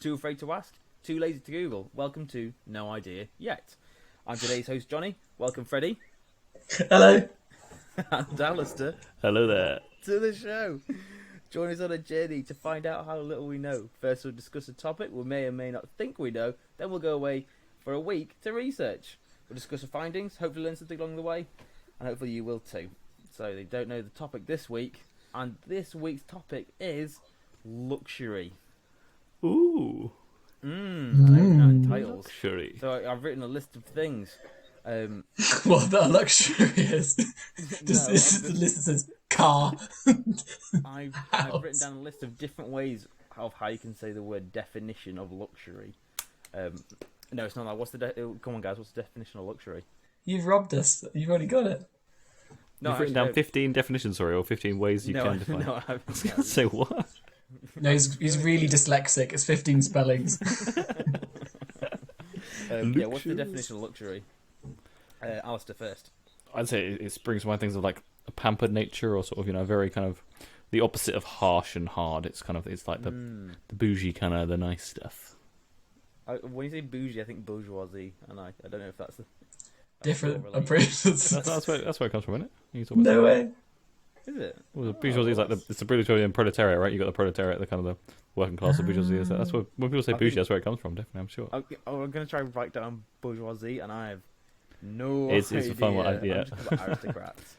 Too afraid to ask? Too lazy to Google? Welcome to No Idea Yet. I'm today's host, Johnny. Welcome, Freddie. Hello. And Alistair. Hello there. To the show. Join us on a journey to find out how little we know. First, we'll discuss a topic we may or may not think we know. Then we'll go away for a week to research. We'll discuss our findings, hopefully learn something along the way, and hopefully you will too. So they don't know the topic this week, and this week's topic is luxury. Ooh. Titles. Luxury. So I've written a list of things. What that luxury is? This is the list that says car. I've written down a list of different ways of how you can say the word definition of luxury. No, it's not that. What's the come on, guys? What's the definition of luxury? You've robbed us. You've already got it. No, You've written down 15 definitions, or 15 ways you can define. No, I haven't. Say what? No, he's really dyslexic. It's 15 spellings. Yeah, what's the definition of luxury? Alistair first. I'd say it springs to mind things of like a pampered nature, or sort of, very kind of the opposite of harsh and hard. It's like the bougie kind of the nice stuff. When you say bougie, I think bourgeoisie, and I don't know if that's Different. I'm pretty sure. That's where it comes from, isn't it? No way. Is it? Well, the bourgeoisie is like it's the bourgeoisie and proletariat, right? You got the proletariat, the kind of the working class of bourgeoisie. That's where when people say bougie, that's where it comes from. Definitely, I'm sure. I'm going to try and write down bourgeoisie, and I have no It's idea. a fun one, yeah. I'm just about aristocrats.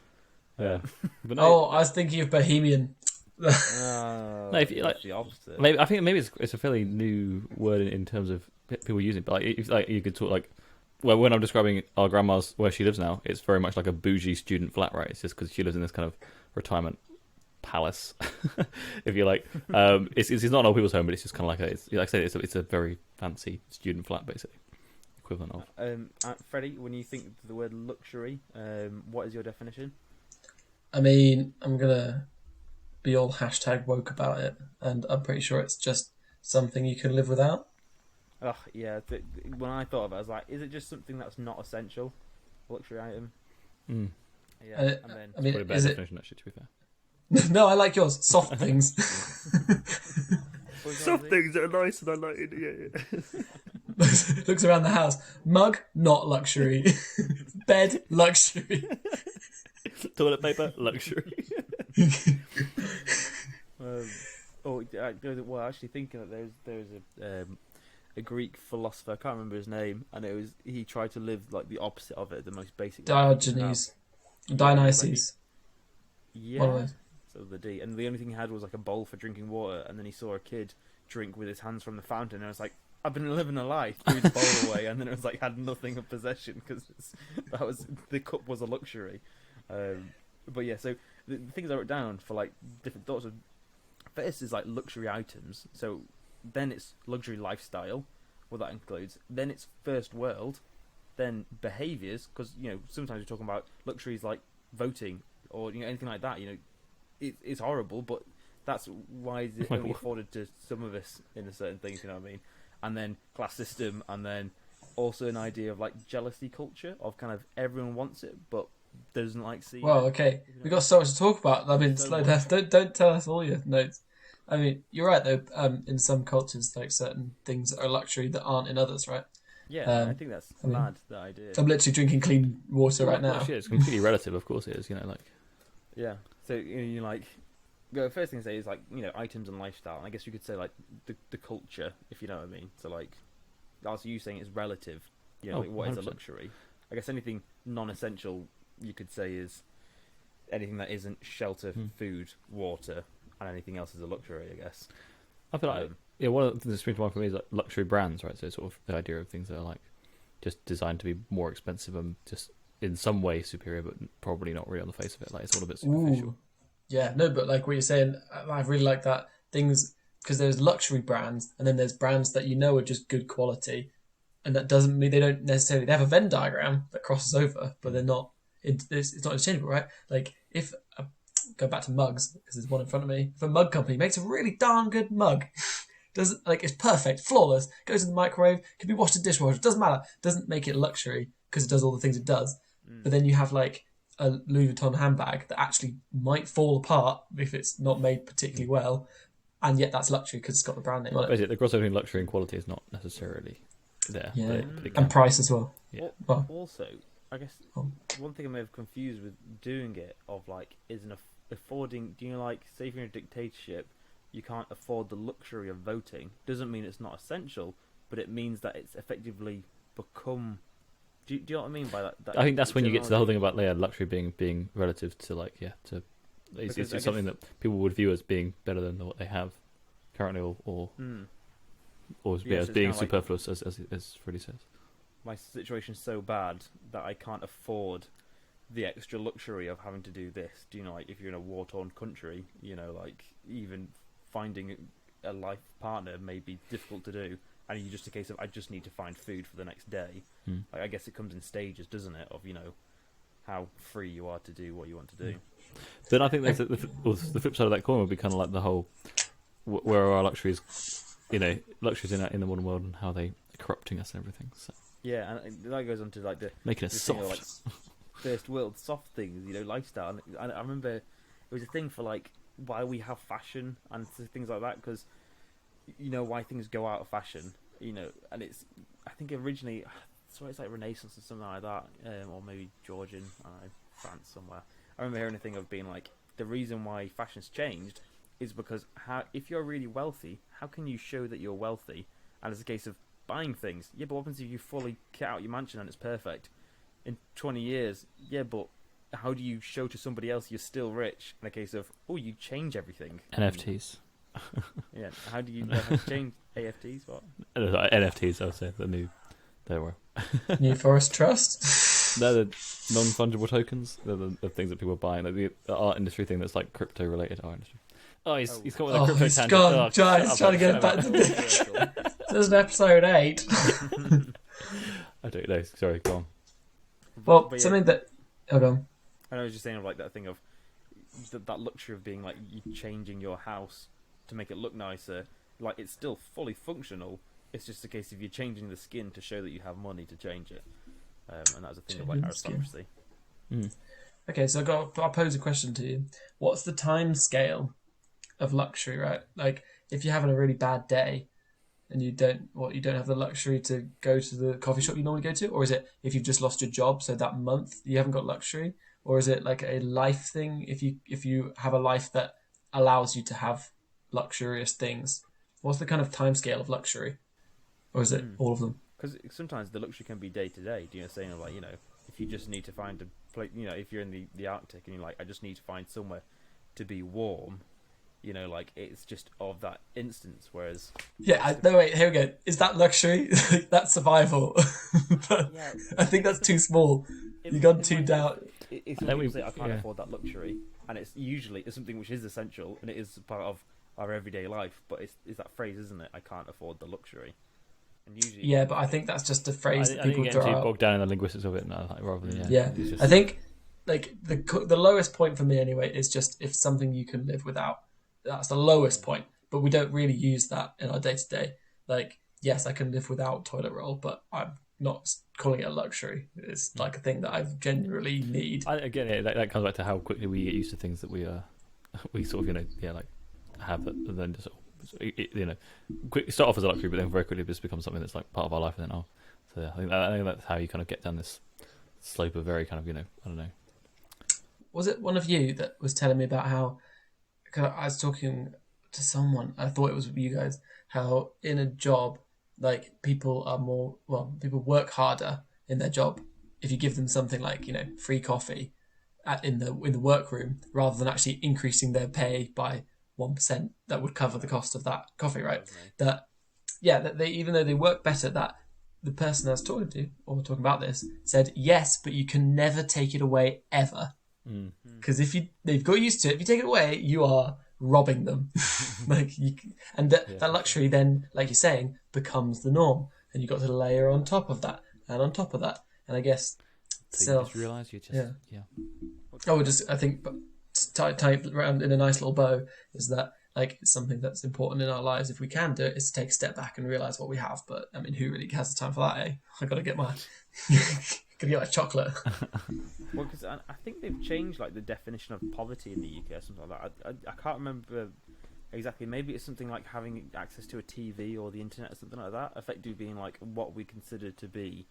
Yeah. But I was thinking of Bohemian. No, if you, that's the opposite. I think maybe it's a fairly new word in terms of people using it. But if you could talk when I'm describing our grandma's where she lives now, it's very much like a bougie student flat, right? It's just because she lives in this kind of retirement palace, if you like. It's not an old people's home, but it's just kind of like like I said, it's a very fancy student flat, basically, equivalent of. Freddie, when you think of the word luxury, what is your definition? I mean, I'm gonna be all #woke about it, and I'm pretty sure it's just something you can live without. Oh yeah. When I thought of it, I was like, is it just something that's not essential? Luxury item. Yeah. And then I mean, Probably a better is it? definition, actually, to be fair. No, I like yours. Soft things. Soft things are nice, and I like it. Yeah. Looks around the house. Mug, not luxury. Bed, luxury. Toilet paper, luxury. Well, actually, thinking that there's a Greek philosopher. I can't remember his name, and he tried to live like the opposite of it, the most basic. Diogenes. Dionysus. Yeah. So the D, and the only thing he had was like a bowl for drinking water, and then he saw a kid drink with his hands from the fountain, and I was like, I've been living a life. Threw the bowl away, and then it was like had nothing of possession because the cup was a luxury. But yeah, so the things I wrote down for like different thoughts of first is like luxury items. So then it's luxury lifestyle, what that includes. Then it's first world. Then behaviours, because sometimes we're talking about luxuries like voting or anything like that. It's horrible, but that's why it's only afforded to some of us in a certain things. You know what I mean? And then class system, and then also an idea of like jealousy culture of kind of everyone wants it, but doesn't like see. Well, okay, we got so much to talk about. I mean, slow down. Don't tell us all your notes. I mean, you're right though. In some cultures, like certain things are luxury that aren't in others, right? Yeah, I think that's mad. The idea. I'm literally drinking clean water right now. Yeah, it's completely relative, of course it is. Yeah. So you like. The first thing to say is like items and lifestyle, and I guess you could say like the culture, if you know what I mean. So like, also you saying it's relative. Like what is a luxury? I guess anything non-essential you could say is anything that isn't shelter, food, water, and anything else is a luxury, I guess. I feel like one of the things that springs to mind for me is like luxury brands, right? So sort of the idea of things that are like just designed to be more expensive and just in some way superior, but probably not really on the face of it. Like it's all a bit superficial. Ooh. Yeah, no, but like what you're saying, I really like that. Things, because there's luxury brands, and then there's brands that are just good quality, and that doesn't mean they don't necessarily. They have a Venn diagram that crosses over, but they're not. It's not interchangeable, right? Like if go back to mugs, because there's one in front of me. If a mug company makes a really darn good mug, it's perfect, flawless, goes in the microwave, can be washed in dishwasher, doesn't matter, doesn't make it luxury because it does all the things it does. But then you have like a Louis Vuitton handbag that actually might fall apart if it's not made particularly well, and yet that's luxury because it's got the brand name on it. Basically, the crossover between luxury and quality is not necessarily there. Yeah, but it and price as well. Yeah. Well, Also, I guess one thing I may have confused with doing it of like is affording. Do you know, like, say if you're in a dictatorship, you can't afford the luxury of voting. Doesn't mean it's not essential, but it means that it's effectively become. Do you know what I mean by that? I think that's when you get to the whole thing about luxury being relative to it's something that people would view as being better than what they have currently, or as being superfluous, like, as Freddie says. My situation's so bad that I can't afford the extra luxury of having to do this. Do you know, like, if you're in a war-torn country, you know, like, even finding a life partner may be difficult to do, and you're just a case of, I just need to find food for the next day. Like, I guess it comes in stages, doesn't it, of, you know, how free you are to do what you want to do. Then I think there's the flip side of that coin would be kind of like the whole, where are our luxuries, you know, luxuries in the modern world and how they are corrupting us and everything. So. Yeah, and that goes on to like making it soft, thing of, like, first world soft things, you know, lifestyle. And I remember it was a thing for like why we have fashion and things like that, because you know why things go out of fashion, you know, and it's, I think originally, so it's like Renaissance or something like that, or maybe Georgian, I don't know, France somewhere. I remember hearing a thing of being like, the reason why fashion's changed is because if you're really wealthy, how can you show that you're wealthy? And it's a case of buying things. Yeah, but what happens if you fully kit out your mansion and it's perfect? In 20 years, yeah, but how do you show to somebody else you're still rich? In a case of, oh, you change everything. NFTs. Yeah, how do you change AFTs? What? NFTs, I would say, the new, there were. New Forest Trust. They're the non-fungible tokens. They're the things that people are buying, like the art industry thing that's like crypto-related art industry. Oh, he's come with a crypto tangent. Gone. He's trying to get back to the... This is episode 8. I don't know. Sorry, go on. Well, but something that... Hold on. I was just saying, like, that thing of that luxury of being like, you changing your house to make it look nicer. Like, it's still fully functional. It's just a case of you changing the skin to show that you have money to change it. And that was a thing of like aristocracy. Okay, so I'll pose a question to you. What's the time scale of luxury, right? Like, if you're having a really bad day and you don't have the luxury to go to the coffee shop you normally go to, or is it if you've just lost your job, so that month you haven't got luxury, or is it like a life thing? If you have a life that allows you to have luxurious things, what's the kind of time scale of luxury, or is it all of them? Because sometimes the luxury can be day to day. Do you know, saying like, you know, if you just need to find a place, you know, if you're in the Arctic and you're like, I just need to find somewhere to be warm, you know, like, it's just of that instance. Whereas, no, wait, here we go. Is that luxury? That's survival. yeah, I think that's too small. You gone too down. It's when people say I can't afford that luxury, and it's usually something which is essential and it is part of our everyday life. But it's that phrase, isn't it? I can't afford the luxury. And usually, yeah, but I think that's just a phrase that people throw out. I think you get too bogged down in the linguistics of it now, like, rather than just... I think like the lowest point for me anyway is just if something you can live without. That's the lowest point, but we don't really use that in our day to day. Like, yes, I can live without toilet roll, but I'm not calling it a luxury. It's like a thing that I genuinely need. Again, that comes back to how quickly we get used to things that we sort of, like have, and then just, start off as a luxury, but then very quickly it just becomes something that's like part of our life. And then so I think that's how you kind of get down this slope of very kind of, I don't know. Was it one of you that was telling me about how? Cause I was talking to someone, I thought it was you guys, how in a job, like, people work harder in their job if you give them something like, free coffee in the workroom, rather than actually increasing their pay by 1% that would cover the cost of that coffee, right? That they, even though they work better, that the person I was talking to, or talking about this, said, yes, but you can never take it away ever. Because they've got used to it. If you take it away, you are robbing them. That luxury then, like you're saying, becomes the norm, and you've got to layer on top of that and on top of that. And I guess so you just realise you just I think tie it around in a nice little bow is that, like, it's something that's important in our lives. If we can do it, is to take a step back and realise what we have. But I mean, who really has the time for that? I got to get my chocolate. Well, because I think they've changed like the definition of poverty in the UK or something like that. I can't remember exactly. Maybe it's something like having access to a TV or the internet or something like that. Effectively being like what we consider to be,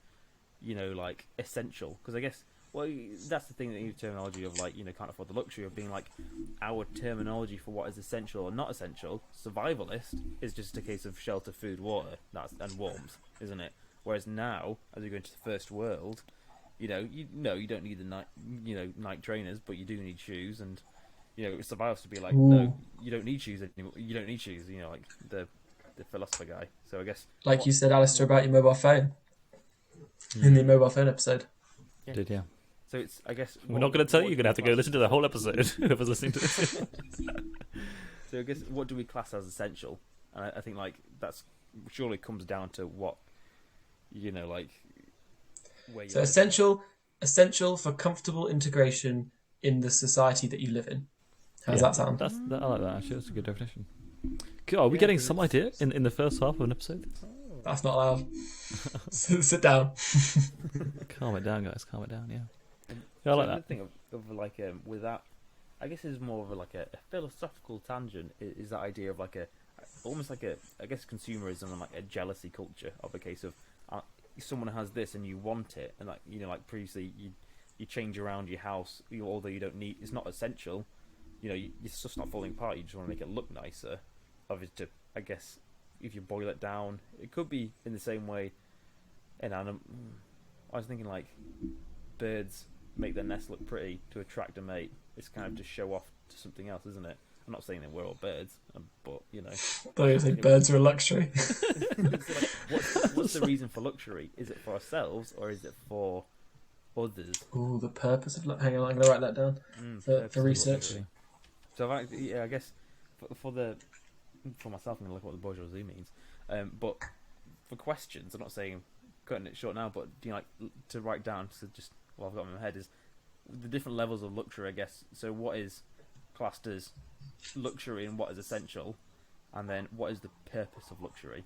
like essential. Because I guess, well, that's the thing that you terminology of like, can't afford the luxury of being like our terminology for what is essential or not essential. Survivalist is just a case of shelter, food, water, and warmth, isn't it? Whereas now, as we go into the first world, you don't need the night trainers, but you do need shoes, and survivors to be like, no, you don't need shoes anymore. You don't need shoes. Like the philosopher guy. So I guess, like you said, Alistair, about your mobile phone in the mobile phone episode. Yeah. So it's, I guess, we're not going to tell you. You're going to have to go listen to the whole episode. Whoever's listening to this. So I guess, what do we class as essential? And I think like that's surely comes down to what like where you. So essential for comfortable integration in the society that you live in. How does that sound? I like that. Actually, that's a good definition. Cool. Are we getting some idea in the first half of an episode? That's not allowed. Sit down. Calm it down, guys. Calm it down. Yeah. I like that. The thing of like with that, I guess is more of a philosophical tangent. Is that idea of like almost like I guess consumerism and like a jealousy culture of a case of someone has this and you want it, and like like previously you change around your house, although you don't need, it's not essential. It's just not falling apart. You just want to make it look nicer. Obviously, I guess if you boil it down, it could be in the same way. I was thinking like birds make their nest look pretty to attract a mate. It's kind of to show off to something else, isn't it? I'm not saying that we're all birds, but But you think birds are a luxury. So, what's the reason for luxury? Is it for ourselves or is it for others? Ooh, the purpose of hang on, I'm going to write that down for research. So I guess for myself, I'm going to look at what the bourgeoisie means. But for questions, I'm not saying cutting it short now, but to write down, so just what I've got in my head is the different levels of luxury, I guess. So what is classed as luxury and what is essential, and then what is the purpose of luxury?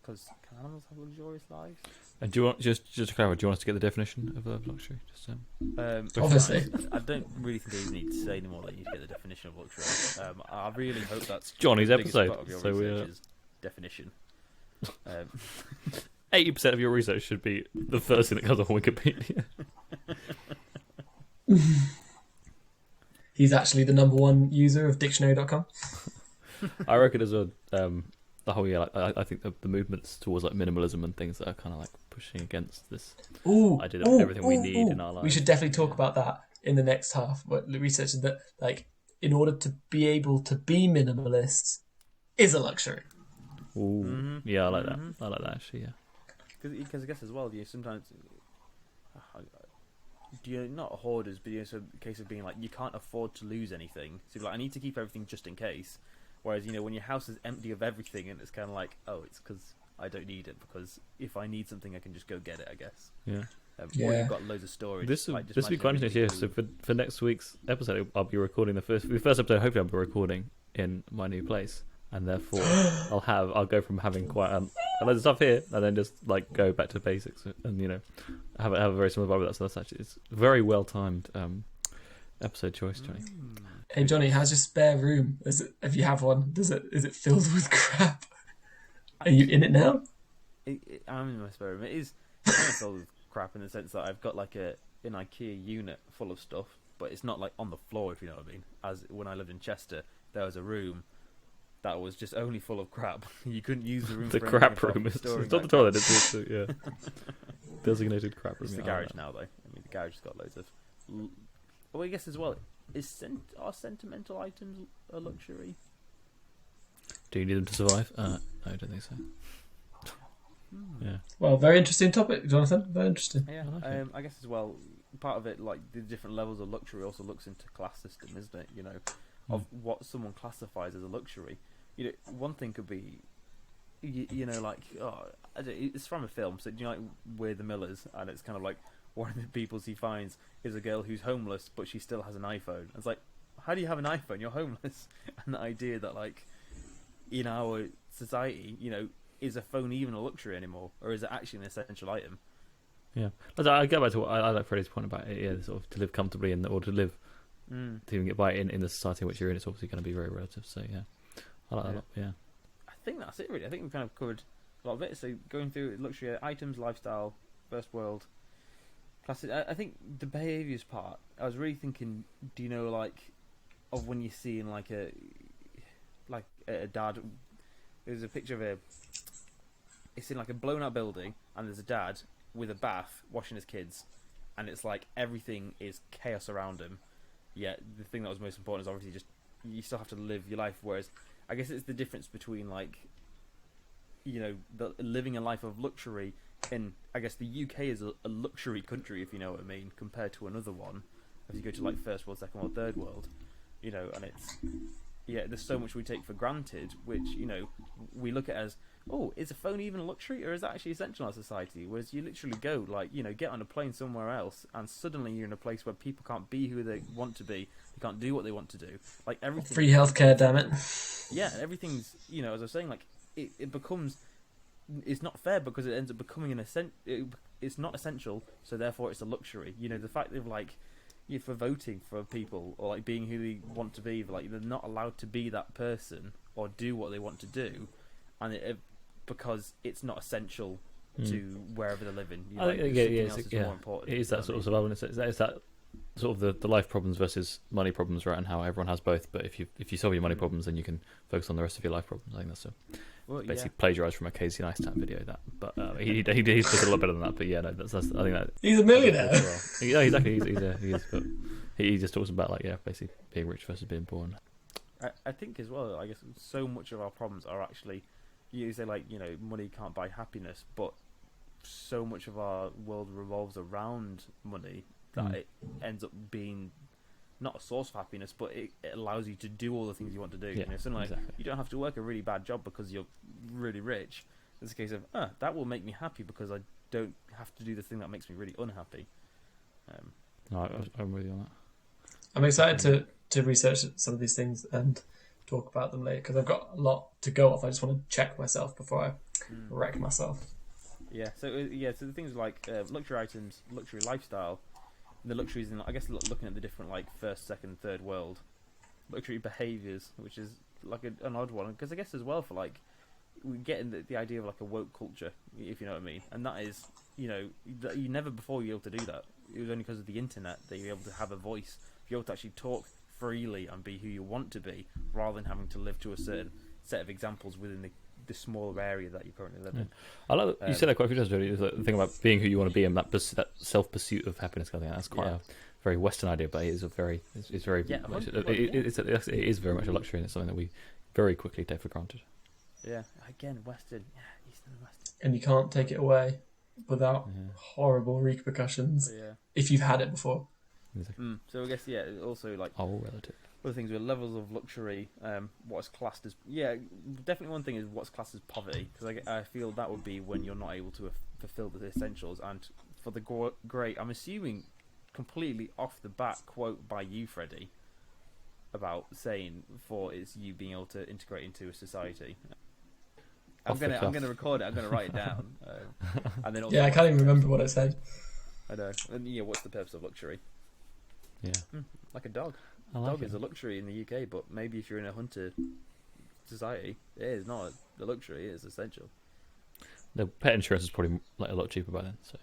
Because can animals have luxurious lives? And do you want just to clarify? Do you want us to get the definition of luxury? Just obviously, I don't really think you need to say anymore that you get the definition of luxury. I really hope that's Johnny's the biggest episode. part of your So research is definition. 80% of your research should be the first thing that comes on Wikipedia. He's actually the #1 user of dictionary.com. I reckon as well. The whole I think the movements towards like minimalism and things that are kind of like pushing against this idea of everything we need in our lives. We should definitely talk about that in the next half. But the research is that like in order to be able to be minimalists is a luxury. Ooh. Mm-hmm. Yeah, I like that. I like that actually. Yeah. Because I guess as well, sometimes not hoarders, but it's a case of being like you can't afford to lose anything. So like I need to keep everything just in case. Whereas when your house is empty of everything, and it's kind of like, oh, it's because I don't need it. Because if I need something, I can just go get it. I guess. Yeah. Or you've got loads of storage. This will be quite interesting. Yeah. So for next week's episode, I'll be recording the first episode. Hopefully, I'll be recording in my new place, and therefore I'll go from having quite a lot of stuff here, and then just like go back to basics, and have a very similar vibe with that. So that's actually it's very well timed episode choice, Johnny. Hey Johnny, how's your spare room? If you have one, is it filled with crap? Are you in it now? I'm in my spare room. It is kind of filled with crap in the sense that I've got like an IKEA unit full of stuff, but it's not like on the floor, if you know what I mean. As when I lived in Chester, there was a room that was just only full of crap. You couldn't use the room. The crap room. It's not the toilet. It's yeah. Designated crap room. It's the garage now, though. I mean, the garage has got loads of. Well, I guess as well. Are sentimental items a luxury? Do you need them to survive? No, I don't think so. Yeah. Well, very interesting topic, Jonathan. Very interesting. Yeah. I guess as well, part of it, like the different levels of luxury, also looks into class system, isn't it? Of what someone classifies as a luxury. One thing could be, like it's from a film. So like We're the Millers, and it's kind of like one of the people he finds is a girl who's homeless, but she still has an iPhone. And it's like, how do you have an iPhone? You're homeless. And the idea that like in our society, is a phone even a luxury anymore, or is it actually an essential item? Yeah, I go back to what I like Freddie's point about it. Yeah, sort of to live comfortably or to live to even get by in the society in which you're in, it's obviously going to be very relative. So yeah, I like that a lot. Yeah, I think that's it really. I think we've kind of covered a lot of it. So going through luxury items, lifestyle, first world, classic. I think the behaviours part. I was really thinking. Do you know of when you're seeing a dad? There's a picture of it's in a blown out building, and there's a dad with a bath washing his kids, and it's like everything is chaos around him. Yet the thing that was most important is obviously just you still have to live your life. Whereas I guess it's the difference between living a life of luxury. In I guess the UK is a luxury country, if you know what I mean, compared to another one. If you go to first world, second world, third world, and it's there's so much we take for granted, which we look at as, oh, is a phone even a luxury, or is that actually essential in our society? Whereas you literally go get on a plane somewhere else, and suddenly you're in a place where people can't be who they want to be, they can't do what they want to do. Everything, free healthcare, damn it. Yeah, everything's as I was saying, it becomes. It's not fair because it ends up becoming it's not essential, so therefore it's a luxury. The fact of for voting for people or being who they want to be, they're not allowed to be that person or do what they want to do, and because it's not essential to wherever they're living. It's more important. It is that sort of survival. It's that sort of the life problems versus money problems, right? And how everyone has both. But if you solve your money problems, then you can focus on the rest of your life problems. I think that's basically plagiarised from a Casey Neistat video. But he did a lot better than that. But yeah, no, that's I think that he's a millionaire. Well. Yeah, exactly. He is. But he just talks about basically being rich versus being poor. I think as well. I guess so much of our problems are actually, you say money can't buy happiness, but so much of our world revolves around money that it ends up being not a source of happiness, but it allows you to do all the things you want to do. Yeah, exactly. You don't have to work a really bad job because you're really rich. It's a case of that will make me happy because I don't have to do the thing that makes me really unhappy. No, I'm with you on that. I'm excited to research some of these things and talk about them later because I've got a lot to go off. I just want to check myself before I wreck myself. Yeah. So the things luxury items, luxury lifestyle. The luxuries in, I guess, looking at the different first, second, third world luxury behaviours, which is an odd one, because I guess as well for we get in the idea of a woke culture, if you know what I mean, and that is you never before you were able to do that. It was only because of the internet that you were able to have a voice, you're able to actually talk freely and be who you want to be, rather than having to live to a certain set of examples within the smaller area that you currently live in. I like that you said that quite a few times already. The thing about being who you want to be and that self pursuit of happiness. I think that's quite a very Western idea, but it is it is very much a luxury, and it's something that we very quickly take for granted. Yeah, again, Western, Eastern and Western, and you can't take it away without horrible repercussions if you've had it before. Exactly. So I guess also all relative. Other things with levels of luxury, what's classed as definitely one thing is what's classed as poverty, because I feel that would be when you're not able to fulfill the essentials. And for the great, I'm assuming completely off the bat quote by you, Freddie, about saying it's you being able to integrate into a society. I'm gonna record it. I'm gonna write it down. And then also I can't even remember what I said. I know. And what's the purpose of luxury? Yeah, like a dog. A dog is a luxury in the UK, but maybe if you're in a hunter society, it is not a luxury; it is essential. The pet insurance is probably a lot cheaper by then. So,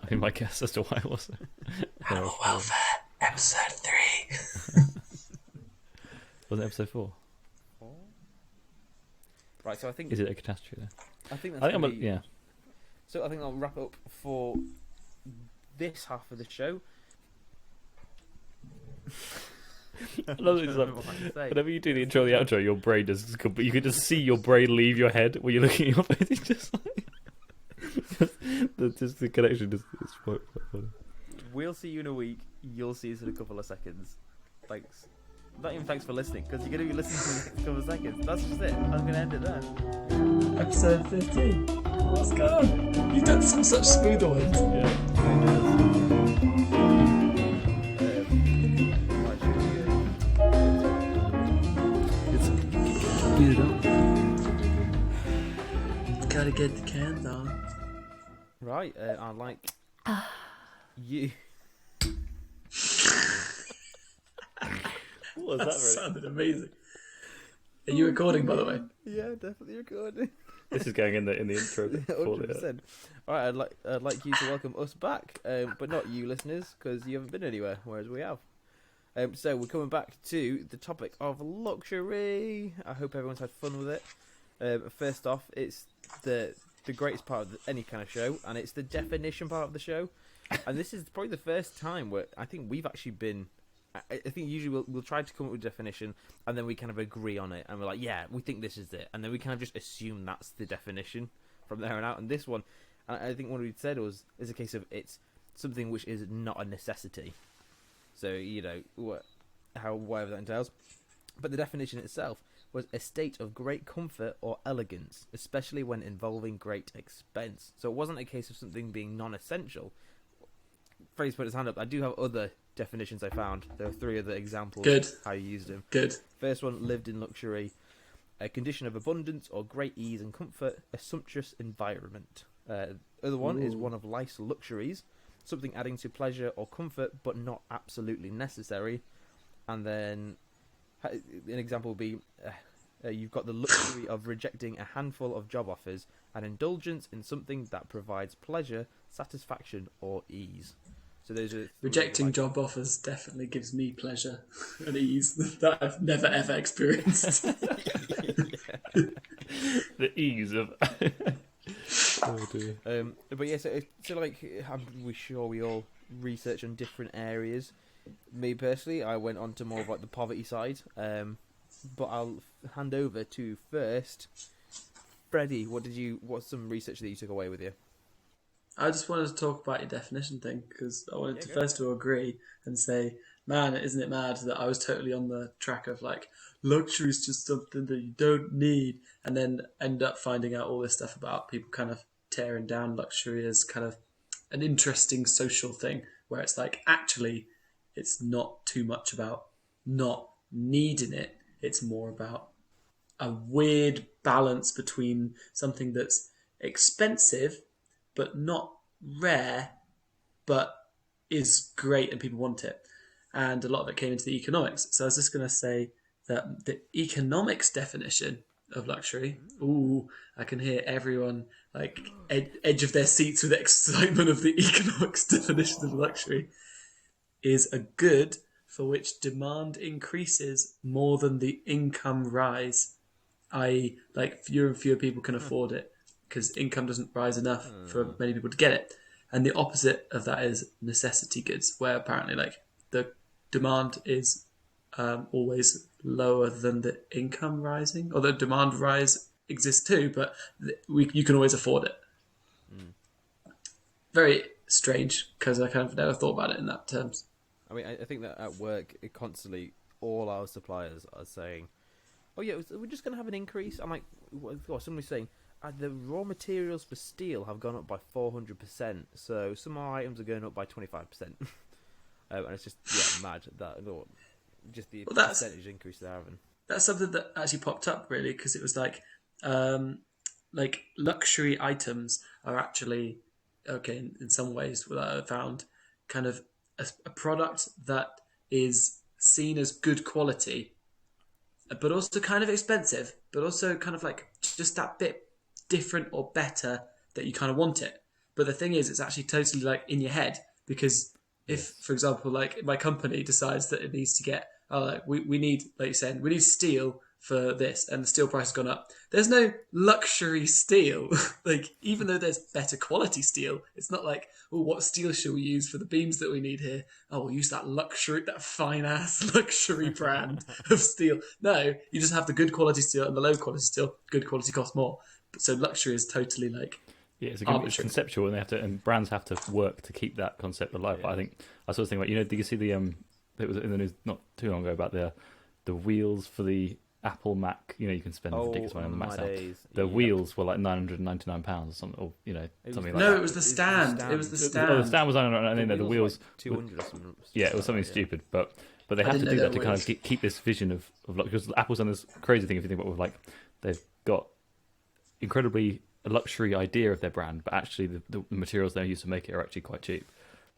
I mean, my guess as to why it was. Animal welfare, episode 3. Was it episode 4? Right. So I think is it a catastrophe then? I think that's yeah. So I think I'll wrap up for this half of the show. Whenever you do the intro and the outro, your brain does, but you can just see your brain leave your head when you're looking at your face. It's just the connection is quite funny. We'll see you in a week. You'll see us in a couple of seconds. Thanks. Not even thanks for listening, because you're going to be listening for a couple of seconds. That's just it. I'm going to end it there. Episode 15. Let's go. You've done some such smooth ones. Get it up. Gotta get the cans on. Right, I like you. was That that really? sounded amazing. Are you recording, by the way? Yeah, definitely recording. This is going in the intro. Before 100%. All right, I'd like you to welcome us back, but not you listeners, because you haven't been anywhere, whereas we have. So we're coming back to the topic of luxury. I hope everyone's had fun with it. First off, it's the greatest part of any kind of show, and it's the definition part of the show. And this is probably the first time where I think we've actually been. I think usually we'll try to come up with a definition, and then we kind of agree on it, and we're like, yeah, we think this is it, and then we kind of just assume that's the definition from there on out. And this one, I think what we said is a case of it's something which is not a necessity. So whatever that entails. But the definition itself was a state of great comfort or elegance, especially when involving great expense. So it wasn't a case of something being non-essential. Freddie's put his hand up. I do have other definitions I found. There are 3 other examples. Good. How you used them. Good. First one, lived in luxury, a condition of abundance or great ease and comfort, a sumptuous environment. Other one is one of life's luxuries, something adding to pleasure or comfort but not absolutely necessary. And then an example would be you've got the luxury of rejecting a handful of job offers, an indulgence in something that provides pleasure, satisfaction or ease. So those are Rejecting job offers definitely gives me pleasure and ease that I've never ever experienced. The ease of. Oh dear. But yeah, so like we're sure we all research on different areas. Me personally, I went on to more of like the poverty side. But I'll hand over to first, Freddie. What's some research that you took away with you? I just wanted to talk about your definition thing because I wanted to first of all agree and say, man, isn't it mad that I was totally on the track of like luxury is just something that you don't need, and then end up finding out all this stuff about people kind of tearing down luxury as kind of an interesting social thing where it's like actually it's not too much about not needing it. It's more about a weird balance between something that's expensive but not rare, but is great and people want it. And a lot of it came into the economics. So I was just going to say that the economics definition of luxury, I can hear everyone like edge of their seats with excitement of the economics definition of luxury, is a good for which demand increases more than the income rise, i.e. like fewer and fewer people can afford it because income doesn't rise enough for many people to get it. And the opposite of that is necessity goods, where apparently like the demand is always lower than the income rising, although demand rise exists too, but you can always afford it. Very strange because I kind of never thought about it in that terms. I mean, I think that at work, all our suppliers are saying, oh yeah, we're just going to have an increase. I'm like, what? Somebody's saying, the raw materials for steel have gone up by 400%, so some of our items are going up by 25%. And it's just, mad, just the percentage increase they're having. That's something that actually popped up, really, because it was like luxury items are actually, okay, in some ways, what I found, kind of a product that is seen as good quality, but also kind of expensive, but also kind of like just that bit different or better that you kind of want it. But the thing is, it's actually totally like in your head, because if, for example, like my company decides that it needs to get, we need, like you're saying, we need steel for this, and the steel price has gone up. There's no luxury steel. Like, even though there's better quality steel, it's not like, what steel should we use for the beams that we need here? We'll use that fine ass luxury brand of steel. No, you just have the good quality steel and the low quality steel. Good quality costs more. So luxury is totally like, it's conceptual, and brands have to work to keep that concept alive. But I think I sort of think like, do you see the it was in the news not too long ago about the wheels for the Apple Mac? You can spend ridiculous money on the Mac now. The wheels were like £999 or something, or something like that. No, it was the stand. It was the stand. The stand was the wheels. Like 200 or something. Yeah, it was something stupid, but they have to do that to kind of keep this vision of because Apple's done this crazy thing. If you think about it, like they've got incredibly a luxury idea of their brand, but actually the materials they use to make it are actually quite cheap.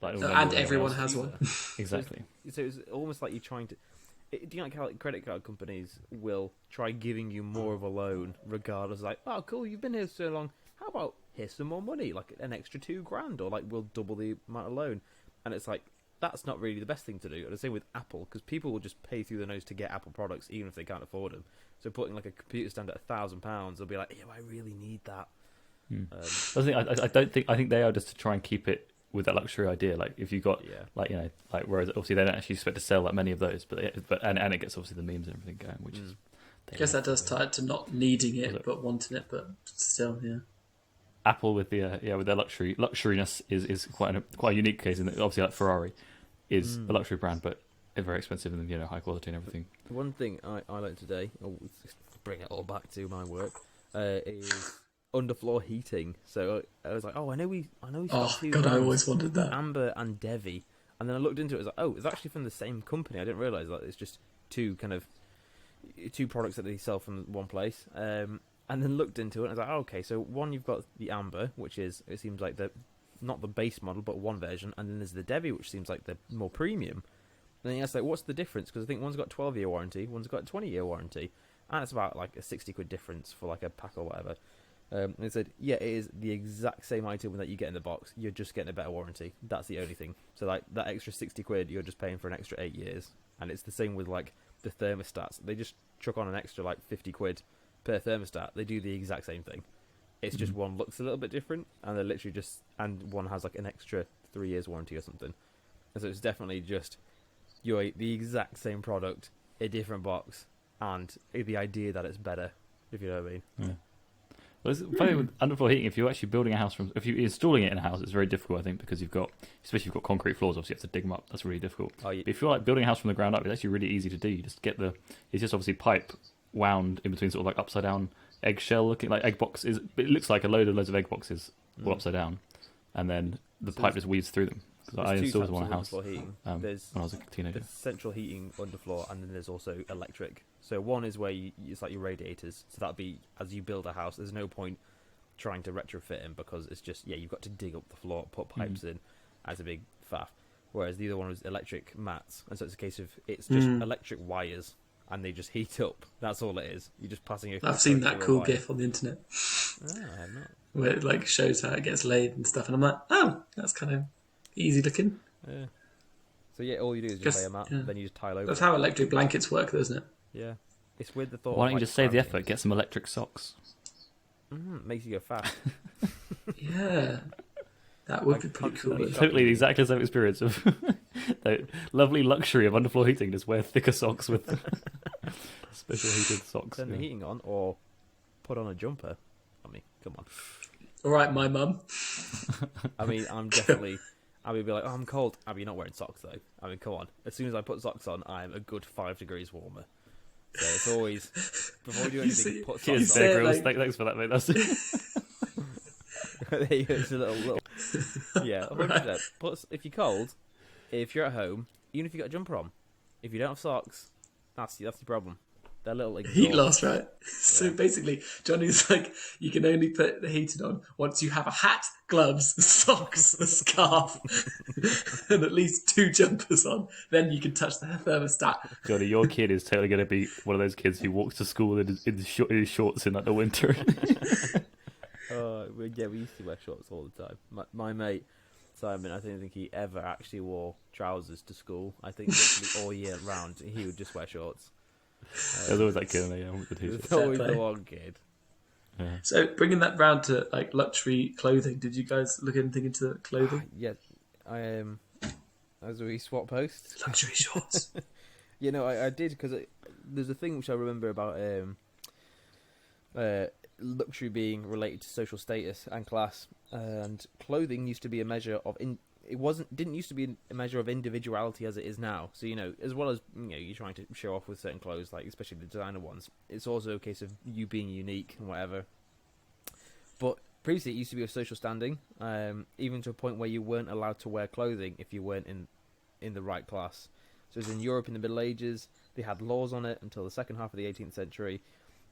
And everyone has one. Exactly. So it's almost like you're trying to. Do you know how credit card companies will try giving you more of a loan regardless? Like, oh, cool, you've been here so long. How about here's some more money, like an extra $2,000, or like we'll double the amount of loan. And it's like that's not really the best thing to do. And the same with Apple, because people will just pay through the nose to get Apple products even if they can't afford them. So putting like a computer stand at £1,000, they'll be like, "Yeah, I really need that." I think they are just to try and keep it with that luxury idea. Like if you got like whereas obviously they don't actually expect to sell that many of those, but it gets obviously the memes and everything going, which is. I guess that does tie it to not needing it but wanting it, but still, yeah. Apple with the with their luxuriness is quite a unique case. And obviously, like Ferrari is a luxury brand, but it's very expensive and high quality and everything. One thing I learned today, bring it all back to my work, is underfloor heating. So I was like, oh, I know we. Oh God, I always wondered that. Amber and Devi, and then I looked into it. I was like, oh, it's actually from the same company. I didn't realize that it's just two products that they sell from one place. And then looked into it and I was like, oh, okay, so one, you've got the Amber, which is, it seems like not the base model, but one version, and then there's the Devi, which seems like the more premium. And then you ask, like, what's the difference? Because I think one's got a 12-year warranty, one's got a 20-year warranty, and it's about like a £60 difference for like a pack or whatever. And it said, yeah, it is the exact same item that you get in the box, you're just getting a better warranty. That's the only thing. So like that extra £60, you're just paying for an extra 8 years. And it's the same with like the thermostats. They just chuck on an extra like £50 per thermostat. They do the exact same thing. It's just one looks a little bit different, and they're literally and one has like an extra 3 years warranty or something. And so it's definitely just the exact same product, a different box, and the idea that it's better, if you know what I mean. Yeah. Well, it's funny with underfloor heating. If you're actually building a house if you're installing it in a house, it's very difficult. I think because especially if you've got concrete floors, obviously you have to dig them up. That's really difficult. Oh, yeah. But if you're like building a house from the ground up, it's actually really easy to do. You just get it's just obviously pipe wound in between sort of like upside down eggshell looking like egg boxes. It looks like loads of egg boxes all upside down, and then the pipe just weaves through them. Because I installed one in a house when I was a teenager. There's central heating underfloor, and then there's also electric. So one is where it's like your radiators. So that'd be as you build a house. There's no point trying to retrofit them because it's just you've got to dig up the floor, put pipes in as a big faff. Whereas the other one was electric mats, and so it's a case of it's just electric wires. And they just heat up. That's all it is. You're just passing a... I've seen that cool GIF on the internet. I have not. Where it like shows how it gets laid and stuff. And I'm like, oh, that's kind of easy looking. Yeah. So yeah, all you do is just lay a mat, then you just tile over. That's how electric blankets work, though, isn't it? Yeah. It's with the thought. Why don't you just save the effort? Get some electric socks. Makes you go fast. Yeah. That would be pretty cool. Totally the exact same experience of the lovely luxury of underfloor heating. Just wear thicker socks with special heated socks. Turn the heating on or put on a jumper. I mean, come on. All right, my mum. I mean, I'm definitely... Abby would be like, oh, I'm cold. Abby, you're not wearing socks, though. I mean, come on. As soon as I put socks on, I'm a good 5 degrees warmer. So it's always... Before we do anything, put socks on. Like... Thanks for that, mate. That's there you go. It's a little... Yeah, 100%. Right. But if you're cold, if you're at home, even if you've got a jumper on, if you don't have socks, that's the problem. They're little like heat loss, right? Yeah. So basically, Johnny's like, you can only put the heating on once you have a hat, gloves, socks, a scarf, and at least 2 jumpers on. Then you can touch the thermostat. Johnny, your kid is totally going to be one of those kids who walks to school in his shorts in like the winter. Yeah, we used to wear shorts all the time. My mate Simon, I don't think he ever actually wore trousers to school. I think literally all year round he would just wear shorts. There's always that kid, with the t-shirts. There's always the one kid. Yeah. So bringing that round to like luxury clothing, did you guys look anything into clothing? Yeah, I am. As we swap posts, luxury shorts. I did because there's a thing which I remember about luxury being related to social status and class, and clothing used to be a measure of didn't used to be a measure of individuality as it is now. So as well as you're trying to show off with certain clothes, like especially the designer ones, it's also a case of you being unique and whatever. But previously it used to be a social standing, even to a point where you weren't allowed to wear clothing if you weren't in the right class. So as in Europe in the Middle Ages, they had laws on it until the second half of the 18th century,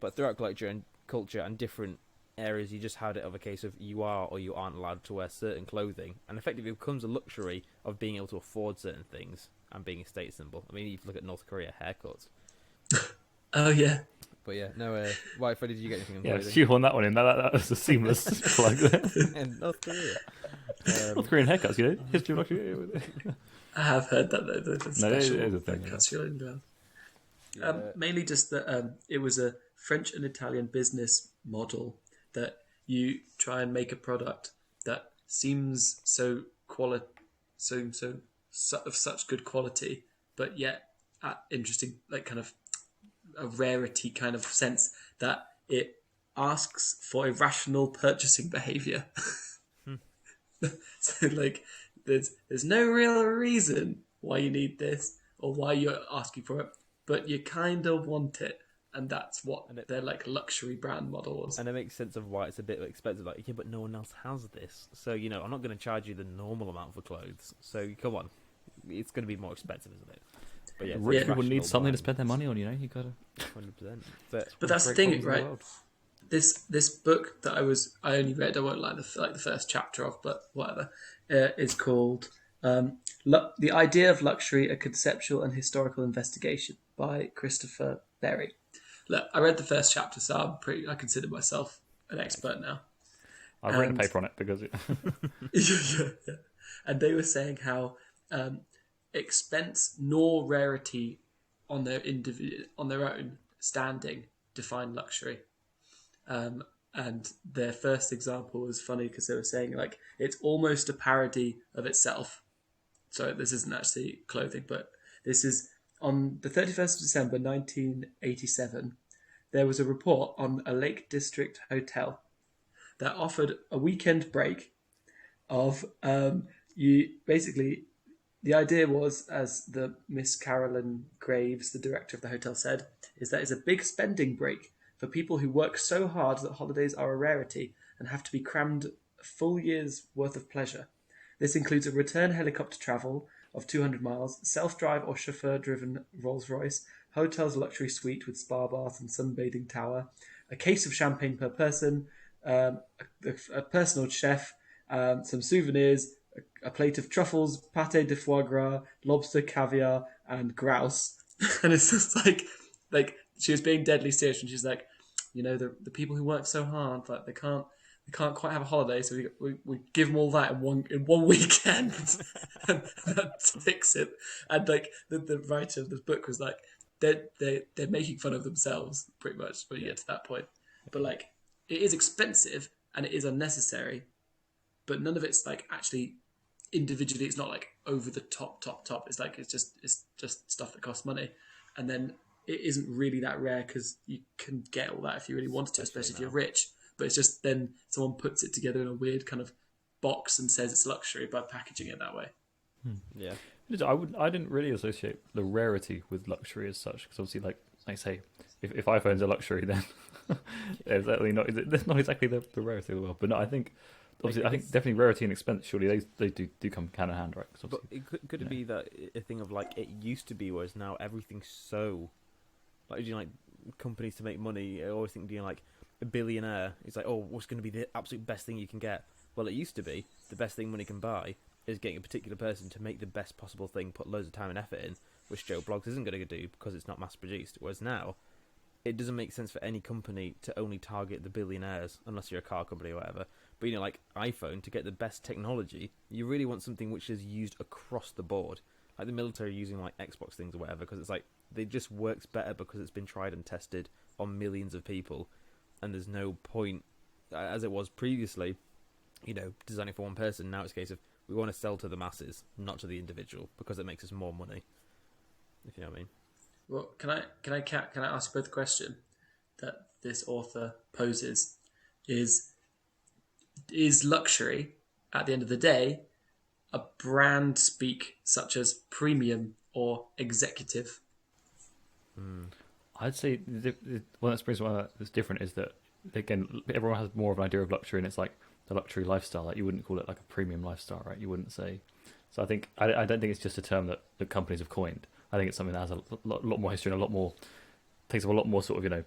but throughout culture and different areas, you just had it of a case of you are or you aren't allowed to wear certain clothing, and effectively it becomes a luxury of being able to afford certain things, and being a state symbol. I mean, you look at North Korea haircuts. Oh yeah. But yeah, no. Why, Freddie, did you get anything on Yeah, clothing? shoehorn that one in. That was a seamless plug there. In North Korea. North Korean haircuts, you know, history of luxury. I have heard that though. The No, it special is a thing, cuts your own blood. Yeah. Mainly just that it was a French and Italian business model that you try and make a product that seems of such good quality, but yet interesting, like kind of a rarity kind of sense that it asks for irrational purchasing behavior. So like there's no real reason why you need this or why you're asking for it, but you kind of want it, and that's what their like luxury brand model was. And it makes sense of why it's a bit expensive. Like, yeah, but no one else has this, so I'm not going to charge you the normal amount for clothes. So come on, it's going to be more expensive, isn't it? But yeah, Rich people need something to spend their money on. You gotta. 100%. But that's the thing, right? This book that I only read, I won't like the first chapter of, but whatever, is called The Idea of Luxury: A Conceptual and Historical Investigation by Christopher Berry. Look, I read the first chapter, so I consider myself an expert now. I've written a paper on it because yeah. And they were saying how expense nor rarity on their own standing define luxury. And their first example was funny because they were saying like it's almost a parody of itself. So this isn't actually clothing, but this is on the 31st of December 1987. There was a report on a Lake District hotel that offered a weekend break of you basically. The idea was, as the Miss Carolyn Graves, the director of the hotel, said, is that it's a big spending break for people who work so hard that holidays are a rarity and have to be crammed a full year's worth of pleasure. This includes a return helicopter travel of 200 miles, self-drive or chauffeur-driven Rolls-Royce, hotel's luxury suite with spa bath and sunbathing tower, a case of champagne per person, a personal chef, some souvenirs, a plate of truffles, pâté de foie gras, lobster, caviar, and grouse. And it's just like she was being deadly serious, and she's like, the people who work so hard, like they can't quite have a holiday, so we give them all that in one weekend, and that fix it. And like the writer of this book was like, they're making fun of themselves pretty much when you get to that point. But like, it is expensive and it is unnecessary, but none of it's like actually individually. It's not like over the top. It's like it's just stuff that costs money, and then it isn't really that rare because you can get all that if you really wanted to, especially if you're rich. But it's just then someone puts it together in a weird kind of box and says it's luxury by packaging it that way. Yeah, I didn't really associate the rarity with luxury as such, because obviously, like I say, if iPhones are luxury, then it's not exactly the rarity of the world. But no, I think obviously, I think definitely rarity and expense, surely they do come hand in hand, right? But could it be that a thing of like it used to be, whereas now everything's so like companies to make money? I always think like a billionaire is like, oh, what's going to be the absolute best thing you can get? Well, it used to be the best thing money can buy is getting a particular person to make the best possible thing, put loads of time and effort in, which Joe Bloggs isn't going to do because it's not mass produced. Whereas now, it doesn't make sense for any company to only target the billionaires, unless you're a car company or whatever. But like iPhone, to get the best technology, you really want something which is used across the board. Like the military using like Xbox things or whatever, because it's like it just works better because it's been tried and tested on millions of people, and there's no point, as it was previously, designing for one person. Now it's a case of we want to sell to the masses, not to the individual, because it makes us more money. If you know what I mean. Well, can I ask you both a question that this author poses? Is luxury at the end of the day a brand speak such as premium or executive? I'd say one that's different is that, again, everyone has more of an idea of luxury, and it's like the luxury lifestyle. Like you wouldn't call it like a premium lifestyle, right? You wouldn't say. So I think I don't think it's just a term that companies have coined. I think it's something that has a lot more history and takes up a lot more sort of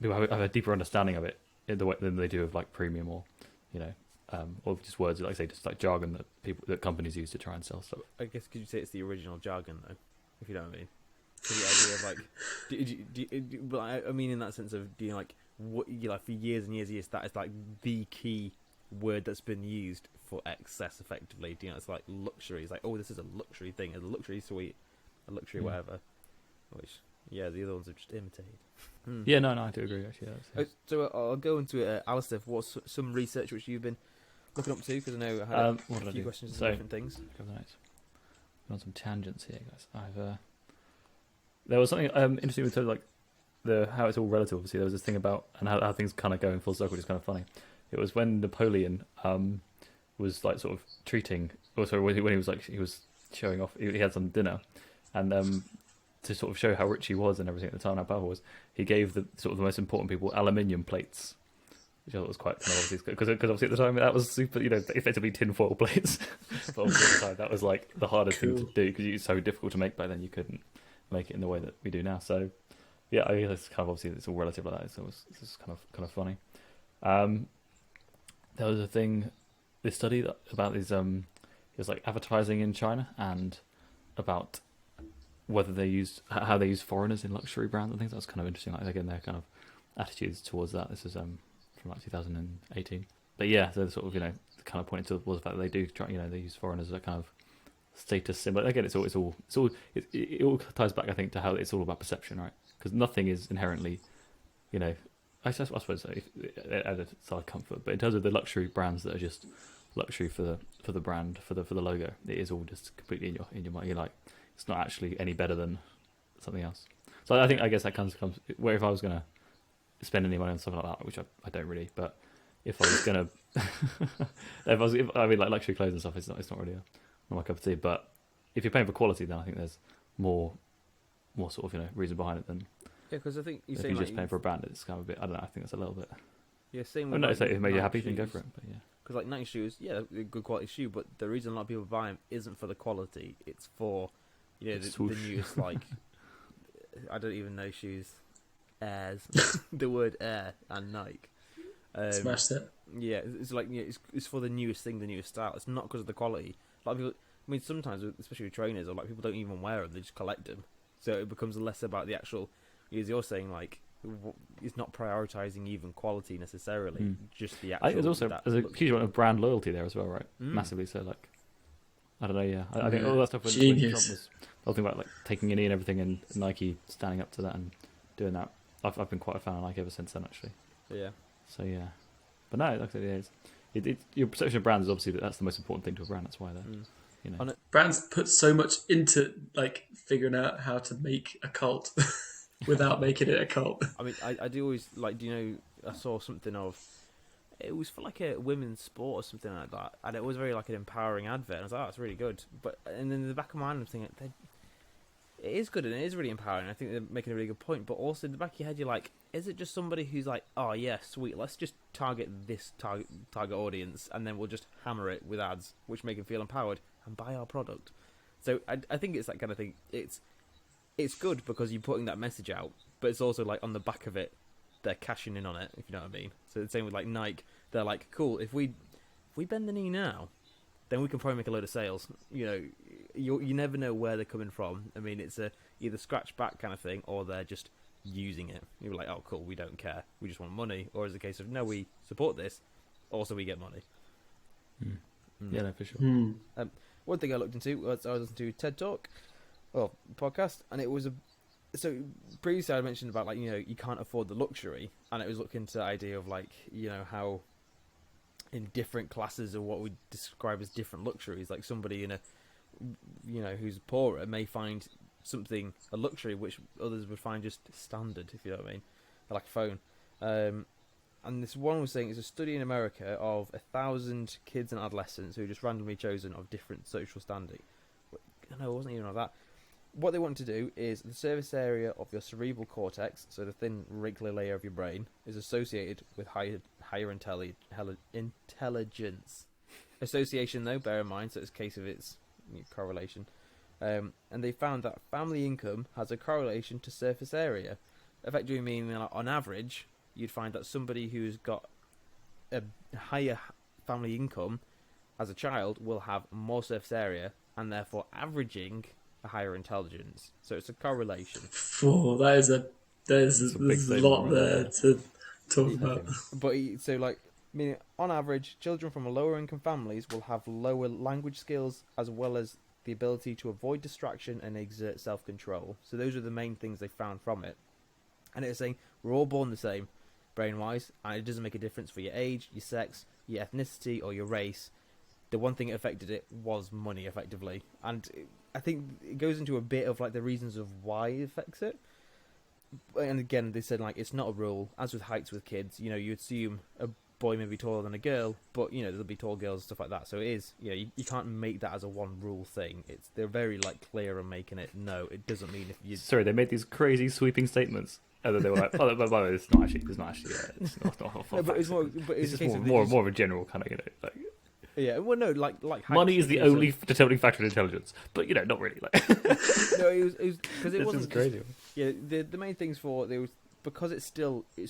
people have a deeper understanding of it in the way than they do of like premium or or just words like say just like jargon that companies use to try and sell stuff. I guess could you say it's the original jargon though? if you know what I mean. So the idea of like, but I mean in that sense of, do you like what you like for years and years and years, that is like the key word that's been used for excess effectively. Do you know, it's like luxury. It's like, oh, this is a luxury thing, a luxury suite, a luxury whatever. Which, yeah, the other ones have just imitated. Yeah, no, I do agree actually. So I'll go into it. Alistair, what's some research which you've been looking up to? Because I know I had a few questions on different things. Cover the notes. We're on some tangents here, guys. There was something interesting with like how it's all relative. Obviously, there was this thing about and how things kind of go in full circle, which is kind of funny. It was when Napoleon was like sort of treating, also when he was showing off. He had some dinner, and to sort of show how rich he was and everything at the time, how powerful he was, he gave the sort of the most important people aluminium plates, which I thought was quite kind of obvious because obviously at the time that was super, effectively tinfoil plates. But obviously at the time that was like the hardest thing to do because it was so difficult to make back then. You couldn't make it in the way that we do now. So yeah, I guess it's kind of obviously it's all relative like that. So it's kind of funny. There was a thing, this study about these it was like advertising in China and about whether how they use foreigners in luxury brands and things. That was kind of interesting. Like again, their kind of attitudes towards that. This is from like 2018. But yeah, so sort of kind of pointing towards the fact that they do try, they use foreigners as a kind of status symbol. Again, it all ties back, I think, to how it's all about perception, right? Because nothing is inherently, I suppose so, at a side comfort. But in terms of the luxury brands that are just luxury for the brand, for the logo, it is all just completely in your mind. You're like, it's not actually any better than something else. So I guess that comes where if I was gonna spend any money on something like that, which I don't really, but if I was gonna, like luxury clothes and stuff, it's not really not my cup of tea. But if you're paying for quality, then I think there's more sort of reason behind it than. Yeah, because I think if you're just paying for a brand, it's kind of a bit. I don't know. I think that's a little bit. Yeah, same with. No, if it made you happy, then go for it. But yeah. Because like Nike shoes, yeah, they're good quality shoe, but the reason a lot of people buy them isn't for the quality; it's for the newest like I don't even know shoes, Airs, the word Air and Nike. Smashed it. Yeah, it's like it's for the newest thing, the newest style. It's not because of the quality. A lot of people, I mean, sometimes, especially with trainers, or like people don't even wear them; they just collect them. So it becomes less about the actual. As you're saying, like it's not prioritizing even quality necessarily, just the actual. I think there's a huge amount of brand loyalty there as well, right? Massively. So like, I don't know. Yeah, I think all that stuff when Trump was the whole thing about like taking a knee and everything, and Nike standing up to that and doing that. I've been quite a fan of Nike ever since then, actually. Yeah. So yeah, but no, like I said, your perception of brands is obviously that's the most important thing to a brand. That's why they're brands put so much into like figuring out how to make a cult without making it a cult. I mean, I do always like. I saw something of. It was for like a women's sport or something like that, and it was very like an empowering advert. And I was like, "Oh, that's really good." But and then in the back of my mind, I'm thinking, it is good and it is really empowering. I think they're making a really good point. But also in the back of your head, you're like, is it just somebody who's like, "Oh yeah, sweet, let's just target this target audience, and then we'll just hammer it with ads, which make them feel empowered and buy our product." So I think it's that kind of thing. It's good because you're putting that message out, but it's also like on the back of it, they're cashing in on it, if you know what I mean. So the same with like Nike, they're like, cool, if we bend the knee now, then we can probably make a load of sales. You never know where they're coming from. I mean, it's a either scratch back kind of thing, or they're just using it. You're like, oh cool, we don't care, we just want money. Or is it a case of no, we support this, also we get money. Yeah, no, for sure. One thing I looked into was I was listening to TED Talk, or podcast, and it was so previously I mentioned about like you can't afford the luxury, and it was looking into the idea of like how in different classes of what we describe as different luxuries, like somebody in a who's poorer may find something a luxury which others would find just standard, if you know what I mean, like a phone. And this one was saying it's a study in America of 1,000 kids and adolescents who were just randomly chosen of different social standing. No, it wasn't even like that. What they want to do is the surface area of your cerebral cortex, so the thin wrinkly layer of your brain, is associated with higher intelligence. Association, though, bear in mind, so it's a case of its correlation. And they found that family income has a correlation to surface area. Effectively meaning that on average, you'd find that somebody who's got a higher family income as a child will have more surface area, and therefore averaging a higher intelligence. So it's a correlation. Oh, there's a lot there to talk about. But so like, meaning on average, children from lower income families will have lower language skills as well as the ability to avoid distraction and exert self-control. So those are the main things they found from it. And it's saying we're all born the same, brain-wise, and it doesn't make a difference for your age, your sex, your ethnicity, or your race. The one thing that affected it was money, effectively. And I think it goes into a bit of like the reasons of why it affects it. And again, they said like it's not a rule. As with heights with kids, you know, you assume a boy may be taller than a girl, but you know there'll be tall girls and stuff like that. So it is, you know, you can't make that as a one rule thing. They're very like clear on making it. No, it doesn't mean if you. Sorry, they made these crazy sweeping statements, and then they were like, "Oh, by the way, it's not actually. It's not No, but it's more. But it's it's just more of a general kind of, you know, like. Yeah, well, no, like money is the only determining factor in intelligence, but you know, not really. Like, no, it was because it wasn't crazy. Yeah, the main things for there was because it's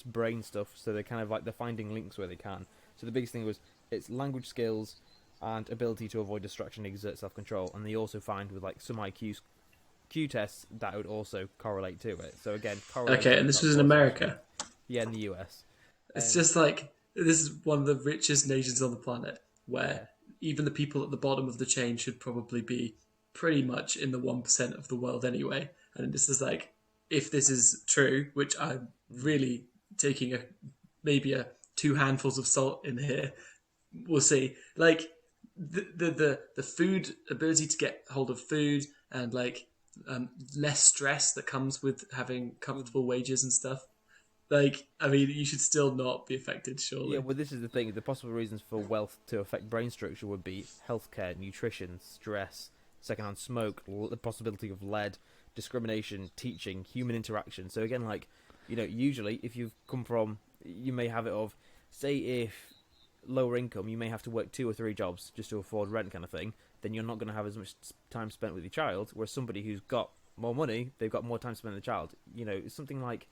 brain stuff, so they're kind of like they're finding links where they can. So the biggest thing was it's language skills and ability to avoid distraction, and exert self-control, and they also find with like some Q tests that would also correlate to it. So again, okay, and this was in America. Yeah, in the US. It's just like this is one of the richest nations on the planet, where even the people at the bottom of the chain should probably be pretty much in the 1% of the world anyway. And this is like, if this is true, which I'm really taking maybe 2 handfuls of salt in here, we'll see. Like the food ability to get hold of food and like less stress that comes with having comfortable wages and stuff. Like, I mean, you should still not be affected, surely. Yeah, well, this is the thing. The possible reasons for wealth to affect brain structure would be healthcare, nutrition, stress, secondhand smoke, the possibility of lead, discrimination, teaching, human interaction. So again, like, you know, usually if you've come from, you may have it of, say if lower income, you may have to work 2 or 3 jobs just to afford rent kind of thing, then you're not going to have as much time spent with your child, whereas somebody who's got more money, they've got more time spent with the child. You know, it's something like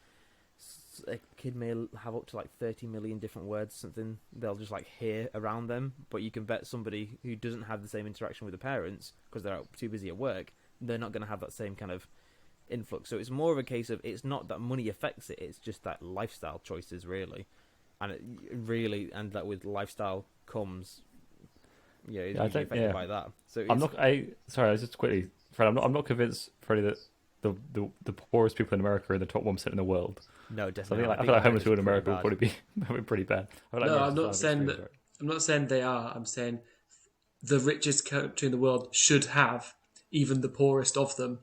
a kid may have up to like 30 million different words, something they'll just like hear around them, but you can bet somebody who doesn't have the same interaction with the parents because they're too busy at work, they're not going to have that same kind of influx. So it's more of a case of it's not that money affects it, it's just that lifestyle choices really, and and that with lifestyle comes, you know, it's affected by that. So sorry, I was just quickly, Fred, I'm not convinced, Freddie, that the poorest people in America are in the top 1% in the really No, definitely. So I feel like homeless people in America will probably be pretty bad. No, I'm not saying that. I'm not saying they are. I'm saying the richest country in the world should have even the poorest of them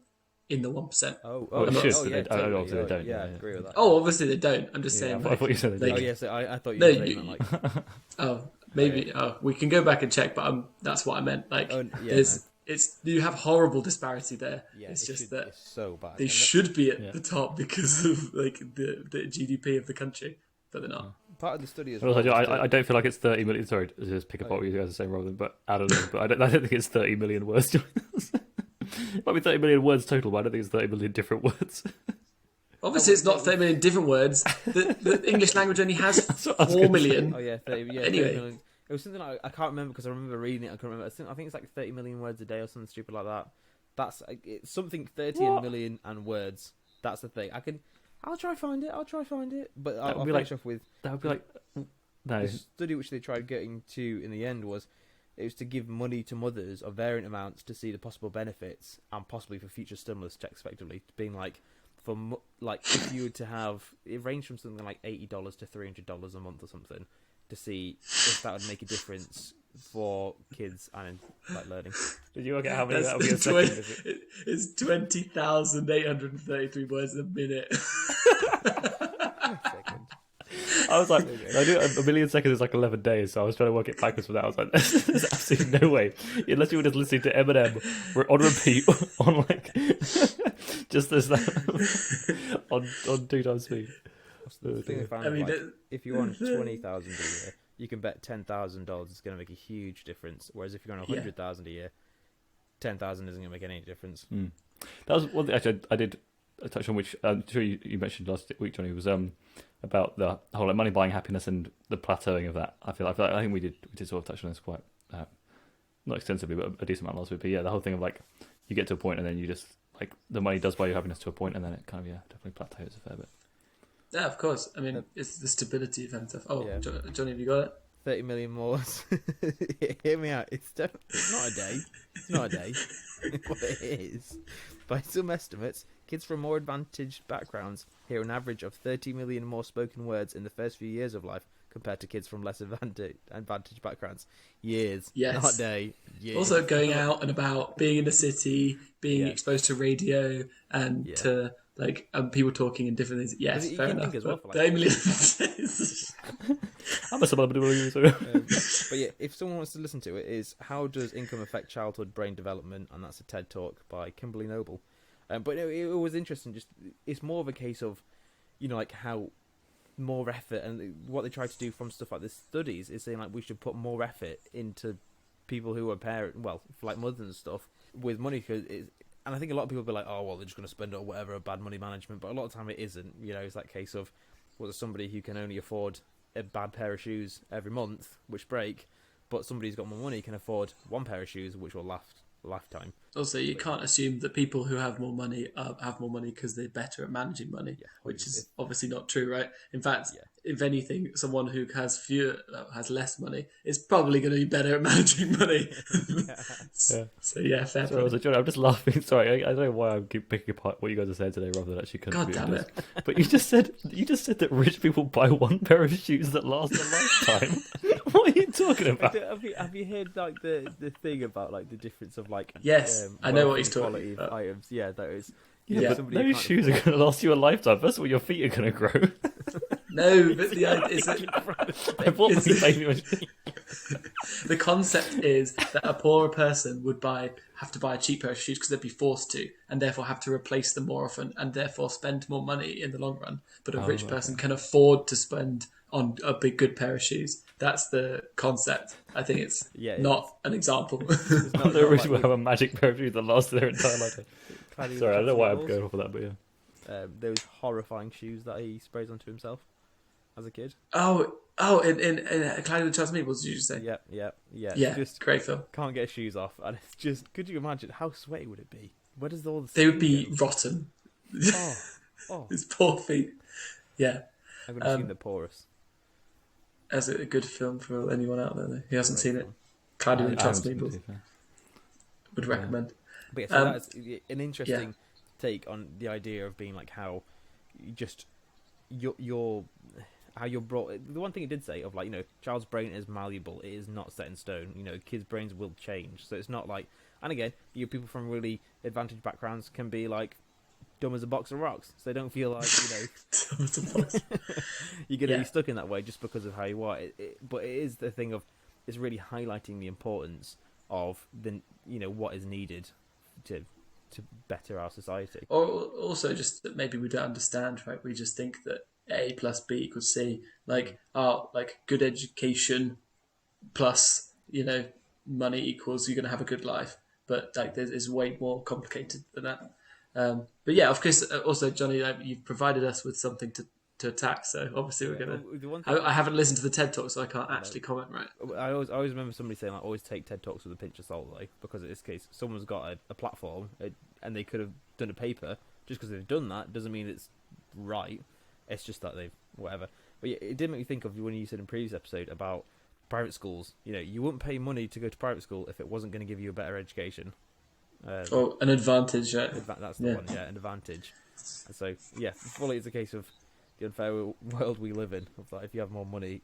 in the 1%. Obviously they don't. Yeah, I agree with that. Oh, obviously they don't. I'm just saying. I thought you said they did. Oh, yes, I thought you were saying that, like. Oh, maybe. Oh, we can go back and check, but that's what I meant. Like, you have horrible disparity there. Yeah, it's just that it's so bad. They should be at the top because of like the GDP of the country, but they're not. Part of the study is. I don't feel like it's 30 million. Sorry, just pick up what you guys are saying, rather than. But I don't know. But I don't think it's 30 million words. It might be 30 million words total, but I don't think it's 30 million different words. Obviously, it's not 30 million different words. The English language only has 4 million. Oh yeah, 30. Yeah, anyway. 30 million. It was something I can't remember because I remember reading it. I can't remember. I think it's like 30 million words a day or something stupid like that. That's it's something 30 million and words. That's the thing. I'll try find it. But I'll finish off with that would be like no. The study which they tried getting to in the end was it was to give money to mothers of varying amounts to see the possible benefits and possibly for future stimulus checks. Effectively, being like for like if you were to have it ranged from something like $80 to $300 a month or something. To see if that would make a difference for kids and like learning. Did you work out how many that would be a second? It's 20,833 words a minute. I was like, I do a million seconds is like 11 days, so I was trying to work it backwards from that. I was like, there's absolutely no way. Unless you were just listening to Eminem on repeat on like just this on 2 times speed. The thing I found, if you're on 20,000 a year, you can bet $10,000 is going to make a huge difference. Whereas if you're on 100,000 a year, 10,000 isn't going to make any difference. That was one thing actually I did touch on, which I'm sure you mentioned last week, Johnny, was about the whole like money buying happiness and the plateauing of that. I think we did sort of touch on this quite not extensively, but a decent amount last week. But yeah, the whole thing of like you get to a point and then you just like the money does buy you happiness to a point, and then it kind of definitely plateaus a fair bit. Yeah, of course. I mean, it's the stability of stuff. Oh, Yeah. Johnny, have you got it? 30 million more. Hear me out. It's not a day. It's not a day. What it is. By some estimates, kids from more advantaged backgrounds hear an average of 30 million more spoken words in the first few years of life compared to kids from less advantaged backgrounds. Years. Yes. Not a day. Years. Also, going out and about, being in the city, being Yeah. exposed to radio and Yeah. to people talking in different things. Yes, But you fair can enough. think as well But for, like- 30 million. I'm a celebrity. So. But yeah, if someone wants to listen to it, is How Does Income Affect Childhood Brain Development? And that's a TED Talk by Kimberly Noble. But it was interesting. Just it's more of a case of, like how more effort, and what they try to do from stuff like this studies is saying like we should put more effort into people who are for like mothers and stuff with money, and I think a lot of people will be like, oh well, they're just going to spend it or whatever, bad money management. But a lot of the time it isn't. It's that case of there's somebody who can only afford a bad pair of shoes every month which break, but somebody who's got more money can afford one pair of shoes which will last a lifetime. Also, you can't assume that people who have more money because they're better at managing money, which is obviously not true, right? In fact, if anything, someone who has less money is probably going to be better at managing money. So yeah, fair Sorry, point. John, I'm just laughing. Sorry, I don't know why I keep picking apart what you guys are saying today rather than actually God contributing damn to it. this. But you just said that rich people buy one pair of shoes that last a lifetime. What are you talking about? Have you heard like the thing about like the difference of like Yes, I know what he's talking quality about. of items? Yeah, that is. Yeah, But somebody who those can't shoes are going to last you a lifetime. First of all, your feet are going to grow. No, but I bought my baby machine. the concept is that a poorer person would have to buy a cheap pair of shoes because they'd be forced to, and therefore have to replace them more often, and therefore spend more money in the long run. But a rich person can afford to spend on a big good pair of shoes. That's the concept. I think it's not an example. The rich will have a magic pair of shoes that lasts their entire lifetime. Sorry, I don't know why I'm going off of that, but yeah. Those horrifying shoes that he sprays onto himself as a kid. in Clyde with Charles Meebles, did you just say? Yeah. Yeah, Just great film. can't get his shoes off, and it's just. Could you imagine how sweaty would it be? Where does all the They would be skin go? rotten. Oh, His poor feet. Yeah. I'm going to assume they're porous. As a good film for anyone out there who hasn't seen it. film. Clyde with I Charles haven't seen it, Meebles to be fair. would recommend. But yeah, so that's an interesting take on the idea of being like how you're how you're brought. The one thing it did say of like child's brain is malleable. It is not set in stone. Kids' brains will change. So it's not like. And again, people from really advantaged backgrounds can be like dumb as a box of rocks. So they don't feel like you're going to be stuck in that way just because of how you are. But it is the thing of it's really highlighting the importance of what is needed to better our society. Or also just that maybe we don't understand, right? We just think that A plus B equals C. Like good education plus, money equals you're going to have a good life. But it's way more complicated than that. But yeah, of course, also, Johnny, you've provided us with something to attack, so obviously we're going to... I haven't listened to the TED Talk, so I can't actually comment, right? I always remember somebody saying, like, always take TED Talks with a pinch of salt, though, because in this case, someone's got a platform, and they could have done a paper. Just because they've done that doesn't mean it's right. It's just that they've... whatever. But yeah, it did make me think of when you said in a previous episode about private schools. You wouldn't pay money to go to private school if it wasn't going to give you a better education. An advantage, right? That's the one, an advantage. And so, fully it's a case of the unfair world we live in. Of like, if you have more money,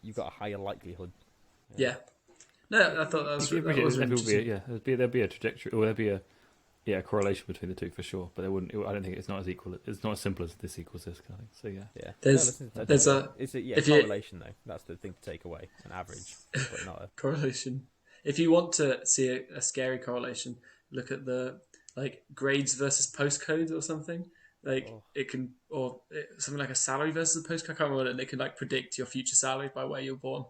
you've got a higher likelihood. Yeah. No, I thought that was really interesting. There'd be a trajectory, or there'd be a correlation between the two for sure. But I don't think it's not as equal. It's not as simple as this equals this kind of thing. So yeah. There's a correlation though. That's the thing to take away. An average, but not a correlation. If you want to see a scary correlation, look at the grades versus postcodes or something. It can, or something like a salary versus a postcode. I can't remember, and it can predict your future salary by where you're born.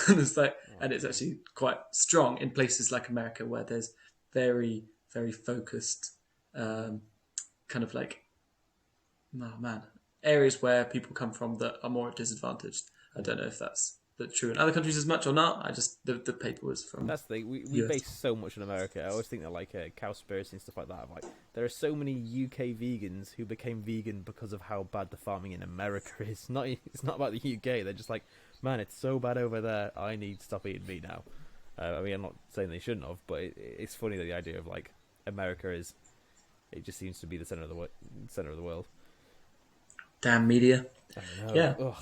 And it's actually quite strong in places like America where there's very, very focused, areas where people come from that are more disadvantaged. I don't know if that's that's true in other countries as much or not. I just the paper was from. That's the thing. We US. base so much on America. I always think that like Cowspiracy and stuff like that. Like there are so many UK vegans who became vegan because of how bad the farming in America is. It's not about the UK. They're just like, man, it's so bad over there. I need to stop eating meat now. I mean, I'm not saying they shouldn't have, but it's funny that the idea of like America is. It just seems to be the center of the world. Damn media. I know. Yeah. Ugh.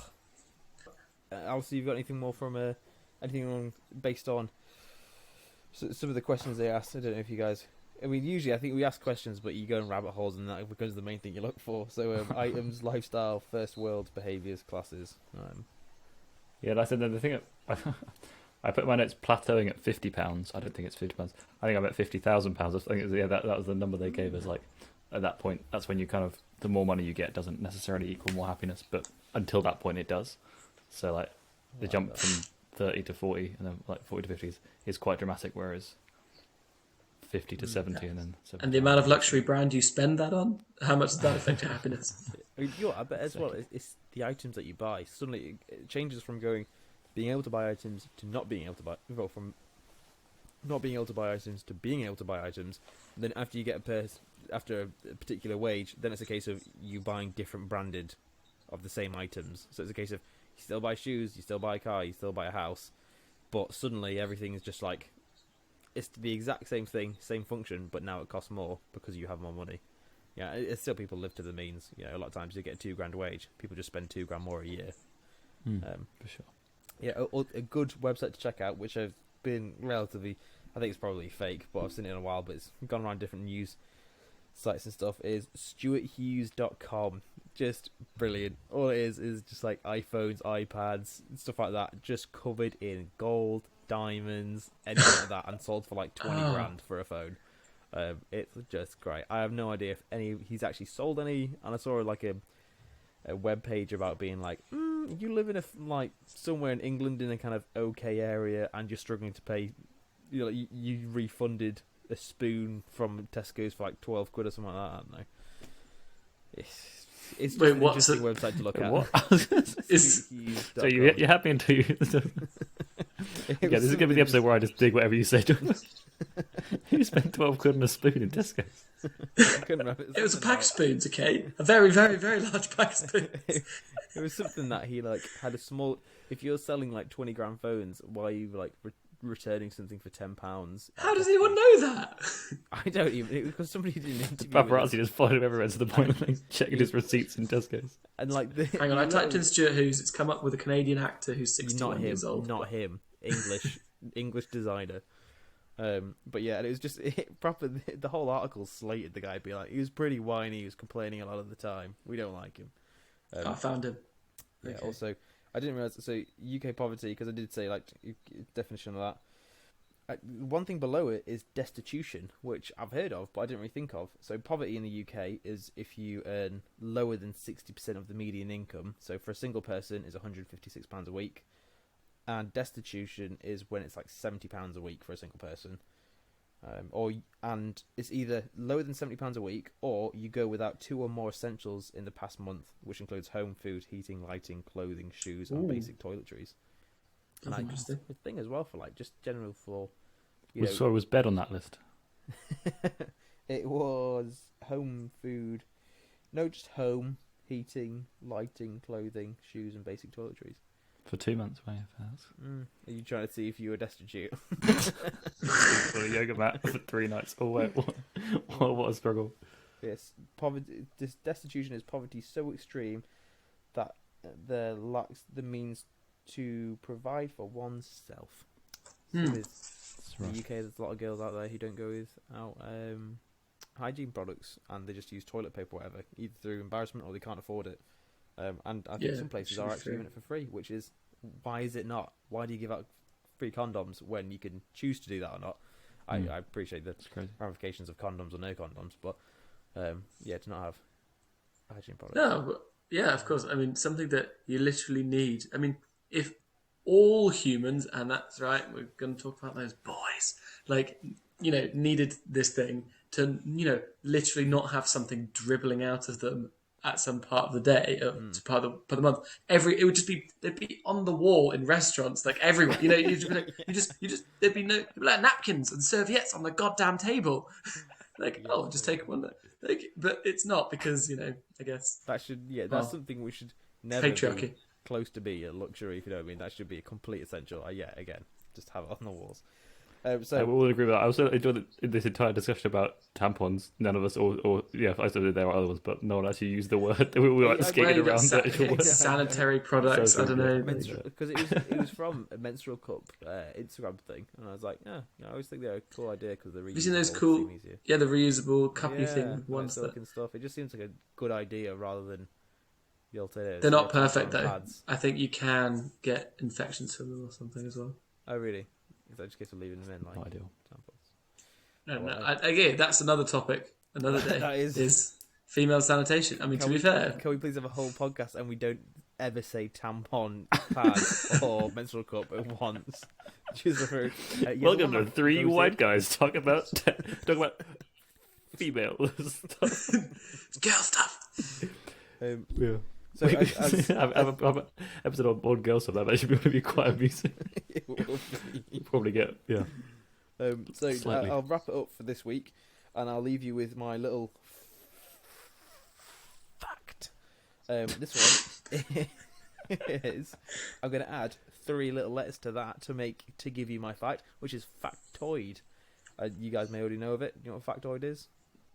Alistair, you've got anything more from anything based on some of the questions they asked? I don't know if you guys. I mean, usually I think we ask questions, but you go in rabbit holes, and that becomes the main thing you look for. So items, lifestyle, first world behaviours, classes. Yeah, I said the thing. I put my notes plateauing at £50. I don't think it's £50. I think I'm at £50,000. I think that was the number they gave us. Like at that point, that's when you kind of the more money you get doesn't necessarily equal more happiness, but until that point it does. So like the jump from 30 to 40 and then like 40 to 50 is quite dramatic, whereas 50 to 70 and then 70. And the amount of luxury brand you spend that on, how much does that affect your happiness? I mean, I bet as well. It's the items that you buy. Suddenly, it changes from being able to buy items to not being able to buy. Well, from not being able to buy items to being able to buy items. Then after you get after a particular wage, then it's a case of you buying different branded of the same items. So it's a case of you still buy shoes, you still buy a car, you still buy a house, but suddenly everything is just like it's the exact same thing, same function, but now it costs more because you have more money. Yeah, it's still people live to the means. You know, a lot of times you get a $2,000 wage, people just spend $2,000 more a year. For sure. Yeah, a good website to check out, which I've been relatively, I think it's probably fake, but I've seen it in a while, but it's gone around different news sites and stuff, is stuarthughes.com. Just brilliant. All it is just like iPhones, iPads, stuff like that, just covered in gold, diamonds, anything like that, and sold for like 20 grand for a phone. It's just great. I have no idea if he's actually sold any, and I saw like a web page about being like, you live in like somewhere in England in a kind of okay area, and you're struggling to pay. You know, you refunded a spoon from Tesco's for like 12 quid or something like that. I don't know. It's just an interesting website to look at. What? So you're happy until you. Yeah, this is going to be the episode where I just dig whatever you say. You spent 12 quid on a spoon in Tesco's. I couldn't remember. It was a pack of spoons, okay? A very, very, very large pack of spoons. It was something that he like had a small. If you're selling like 20 grand phones, why are you like returning something for £10? How does anyone know that? I don't even. It was because somebody did an interview. Paparazzi just followed him everywhere to the point of like, checking his receipts in Tesco's. And like, hang on, I typed in Stuart Hughes. It's come up with a Canadian actor who's 61 years old. Not him. English designer. But yeah, and it was just proper. The whole article slated the guy. Be like, he was pretty whiny. He was complaining a lot of the time. We don't like him. I found him. Yeah. Okay. Also, I didn't realize. So UK poverty, because I did say like definition of that. One thing below it is destitution, which I've heard of, but I didn't really think of. So poverty in the UK is if you earn lower than 60% of the median income. So for a single person, is £156 a week. And destitution is when it's like £70 a week for a single person, and it's either lower than £70 a week, or you go without 2 or more essentials in the past month, which includes home, food, heating, lighting, clothing, shoes, and basic toiletries. That's interesting. A thing as well for like just general for. So was bed on that list? It was home, food, no, just home, heating, lighting, clothing, shoes, and basic toiletries. For 2 months, way Are you trying to see if you were destitute? For a yoga mat for 3 nights. Oh, wait, what a struggle. Yes, poverty. This destitution is poverty so extreme that there lacks the means to provide for oneself. So with the UK, there's a lot of girls out there who don't go without hygiene products, and they just use toilet paper or whatever, either through embarrassment or they can't afford it. And I think some places are actually giving it for free, which is, why is it not? Why do you give out free condoms when you can choose to do that or not? I appreciate the ramifications of condoms or no condoms, but to not have hygiene products. No, but, yeah, of course. I mean, something that you literally need. I mean, if all humans, and that's right, we're going to talk about those boys, like, needed this thing to, literally not have something dribbling out of them at some part of the day, part of the month. It would just be, they'd be on the wall in restaurants, like everyone. You know, there'd be like napkins and serviettes on the goddamn table. Like, just take one. Like, but it's not because, you know, I guess that's something we should never patriarchy. Be close to be a luxury, if you know what I mean. That should be a complete essential. Again, just have it on the walls. So I will agree with that. I also enjoyed this entire discussion about tampons. None of us, I still did there were other ones, but no one actually used the word. We were skating around the actual word. Sanitary products. I don't know, because it was from a menstrual cup Instagram thing, and I was like, I always think they're a cool idea because they're reusable. Have you seen those cool, the reusable cuppy thing ones and stuff. It just seems like a good idea rather than the alternative. They're not perfect though. Pads. I think you can get infections from them or something as well. Oh really? Is that just a case of leaving them in, like, not ideal. Tampons? No. Again, that's another topic, another day. That is female sanitation. I mean, to be fair, can we please have a whole podcast and we don't ever say tampon, pad, or menstrual cup at once? Welcome to three white guys talk about female stuff, girl stuff. Yeah. So have episode on girl stuff. That actually would be quite amusing. It will be. Probably get I'll wrap it up for this week, and I'll leave you with my little fact. This one is I'm going to add 3 little letters to that to give you my fact, which is factoid. You guys may already know of it. You know what factoid is?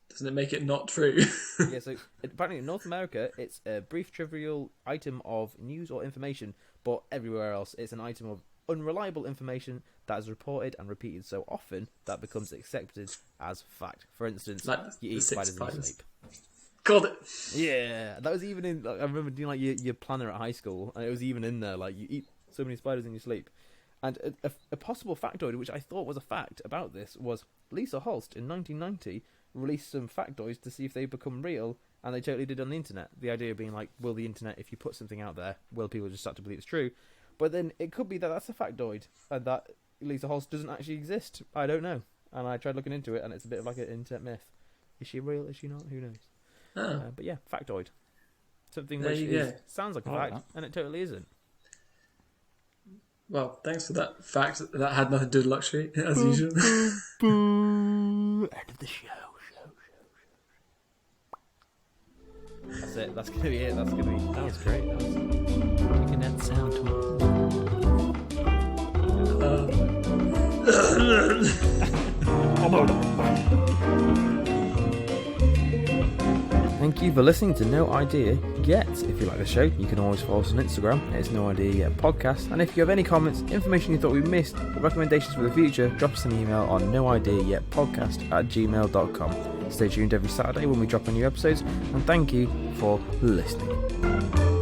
Doesn't it make it not true? Yeah, so apparently in North America, it's a brief, trivial item of news or information, but everywhere else, it's an item of unreliable information that is reported and repeated so often that becomes accepted as fact. For instance, like you eat spiders in your sleep. Called it. Yeah, that was even in. I remember doing like your planner at high school, and it was even in there. Like, you eat so many spiders in your sleep. And a possible factoid, which I thought was a fact about this, was Lisa Holst in 1990 released some factoids to see if they become real, and they totally did on the internet. The idea being like, will the internet, if you put something out there, will people just start to believe it's true? But then it could be that that's a factoid, and that Lisa Holst doesn't actually exist. I don't know. And I tried looking into it, and it's a bit of like an internet myth. Is she real? Is she not? Who knows? Oh. But yeah, factoid. Something there which sounds like a fact, and it totally isn't. Well, thanks for that fact. That had nothing to do with luxury, as usual. End of the show. That's it. That's going to be it. That was great. Taking that sound Thank you for listening to No Idea Yet. If you like the show, you can always follow us on Instagram. It's No Idea Yet Podcast. And if you have any comments, information you thought we missed, or recommendations for the future, drop us an email on noideayetpodcast@gmail.com. Stay tuned every Saturday when we drop our new episodes, and thank you for listening.